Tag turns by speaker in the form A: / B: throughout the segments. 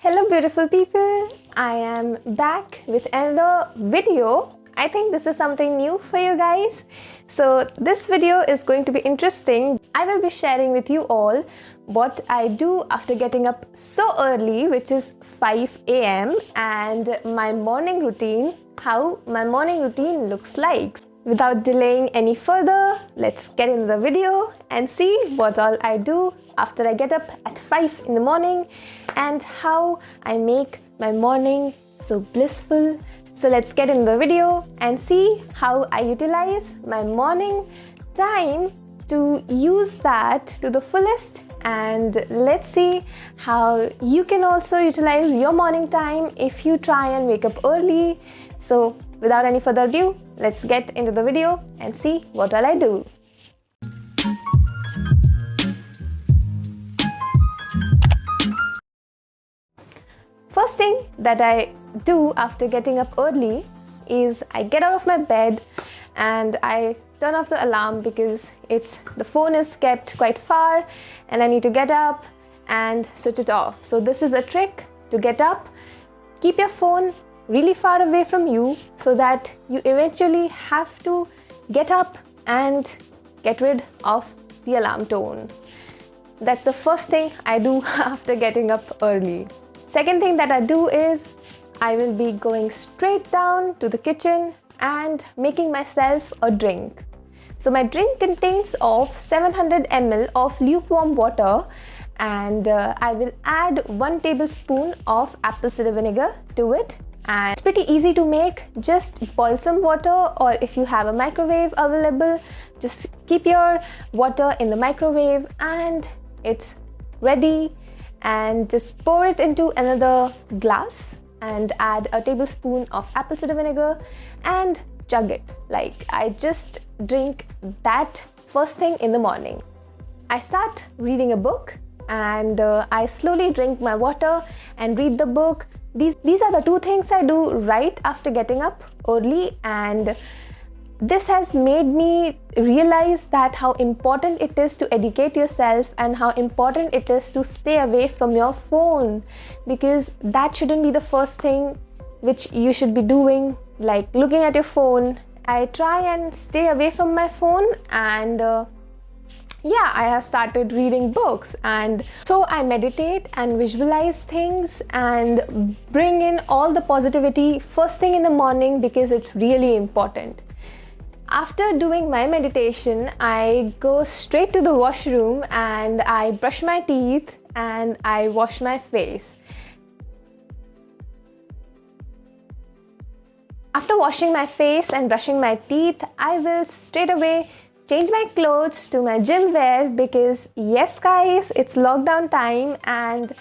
A: Hello beautiful people, I am back with another video. I think this is something new for you guys. So this video is going to be interesting. I will be sharing with you all what I do after getting up so early, which is 5 a.m. and my morning routine, how my morning routine looks like. Without delaying any further, let's get into the video and see what all I do after I get up at 5 in the morning and how I make my morning so blissful. So let's get in the video and see how I utilize my morning time to use that to the fullest, and let's see how you can also utilize your morning time if you try and wake up early. So without any further ado, let's get into the video and see what all I do. First thing that I do after getting up early is I get out of my bed and I turn off the alarm because the phone is kept quite far and I need to get up and switch it off. So this is a trick to get up. Keep your phone really far away from you so that you eventually have to get up and get rid of the alarm tone. That's the first thing I do after getting up early. Second thing that I do is I will be going straight down to the kitchen and making myself a drink. So my drink contains of 700 ml of lukewarm water, and I will add 1 tablespoon of apple cider vinegar to it. And it's pretty easy to make. Just boil some water, or if you have a microwave available, just keep your water in the microwave and it's ready. And just pour it into another glass and add a tablespoon of apple cider vinegar and chug it. Like, I just drink that first thing in the morning. I start reading a book and I slowly drink my water and read the book. These are the two things I do right after getting up early, and this has made me realize that how important it is to educate yourself and how important it is to stay away from your phone, because that shouldn't be the first thing which you should be doing, like looking at your phone. I try and stay away from my phone, and I have started reading books, and so I meditate and visualize things and bring in all the positivity first thing in the morning because it's really important. After doing my meditation, I go straight to the washroom and I brush my teeth and I wash my face. After washing my face and brushing my teeth, I will straight away change my clothes to my gym wear, because yes guys, it's lockdown time and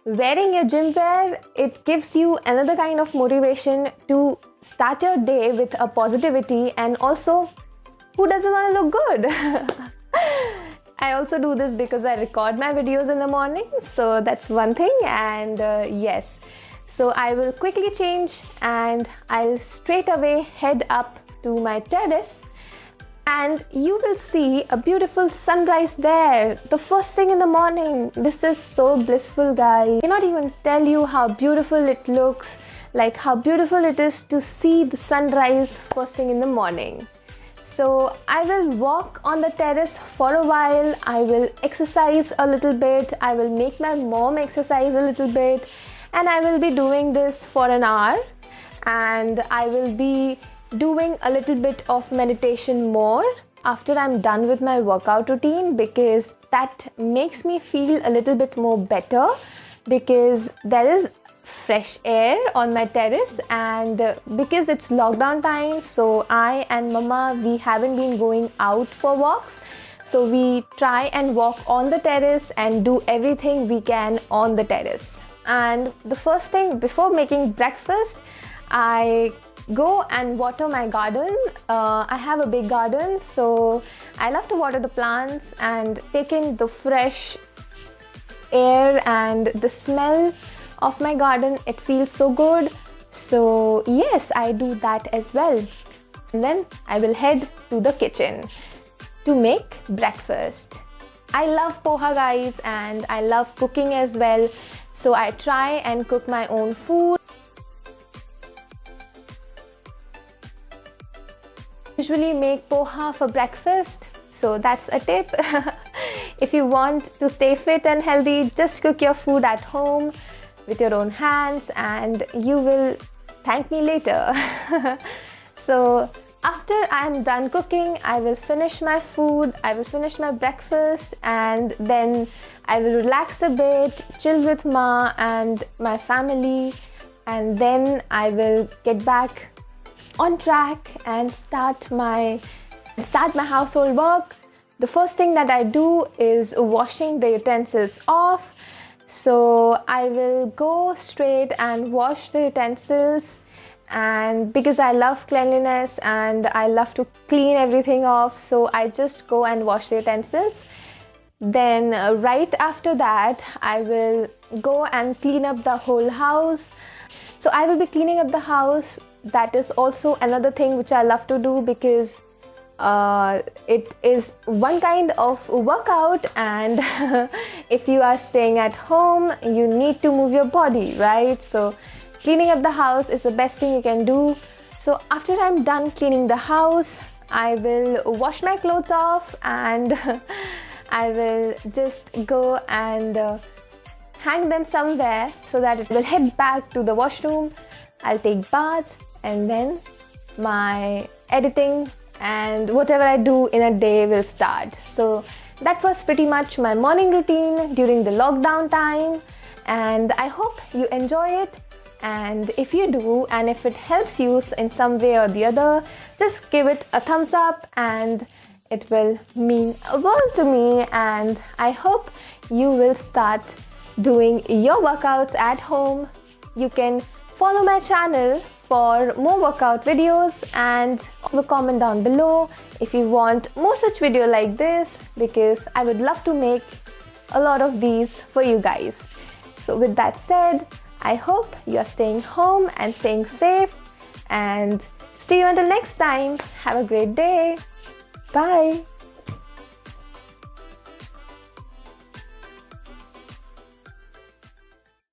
A: wearing your gym wear, it gives you another kind of motivation to start your day with a positivity, and also, who doesn't want to look good? I also do this because I record my videos in the morning, so that's one thing. And yes, so I will quickly change and I'll straight away head up to my terrace, and you will see a beautiful sunrise there, the first thing in the morning. This is so blissful, guys. I cannot even tell you how beautiful it looks, like how beautiful it is to see the sunrise first thing in the morning. So I will walk on the terrace for a while, I will exercise a little bit, I will make my mom exercise a little bit, and I will be doing this for an hour, and I will be doing a little bit of meditation more after I'm done with my workout routine, because that makes me feel a little bit more better, because there is fresh air on my terrace, and because it's lockdown time, so I and mama, we haven't been going out for walks, so we try and walk on the terrace and do everything we can on the terrace. And the first thing before making breakfast, I go and water my garden. I have a big garden, so I love to water the plants and take in the fresh air and the smell of my garden. It feels so good. So yes, I do that as well. And then I will head to the kitchen to make breakfast. I love poha, guys, and I love cooking as well. So I try and cook my own food. Usually make poha for breakfast, so that's a tip. If you want to stay fit and healthy, just cook your food at home with your own hands and you will thank me later. So after I'm done cooking, I will finish my food, I will finish my breakfast, and then I will relax a bit, chill with Ma and my family, and then I will get back on track and start my household work. The first thing that I do is washing the utensils off. So I will go straight and wash the utensils, and because I love cleanliness and I love to clean everything off, so I just go and wash the utensils. Then right after that, I will go and clean up the whole house. So I will be cleaning up the house. That is also another thing which I love to do, because it is one kind of workout, and if you are staying at home, you need to move your body, right? So cleaning up the house is the best thing you can do. So after I'm done cleaning the house, I will wash my clothes off, and I will just go and hang them somewhere so that it will head back to the washroom. I'll take bath, and then my editing and whatever I do in a day will start. So that was pretty much my morning routine during the lockdown time, and I hope you enjoy it. And if you do, and if it helps you in some way or the other, just give it a thumbs up, and it will mean a world to me. And I hope you will start doing your workouts at home. You can follow my channel for more workout videos, and comment down below if you want more such video like this, because I would love to make a lot of these for you guys. So with that said, I hope you are staying home and staying safe, and see you until next time. Have a great day. Bye.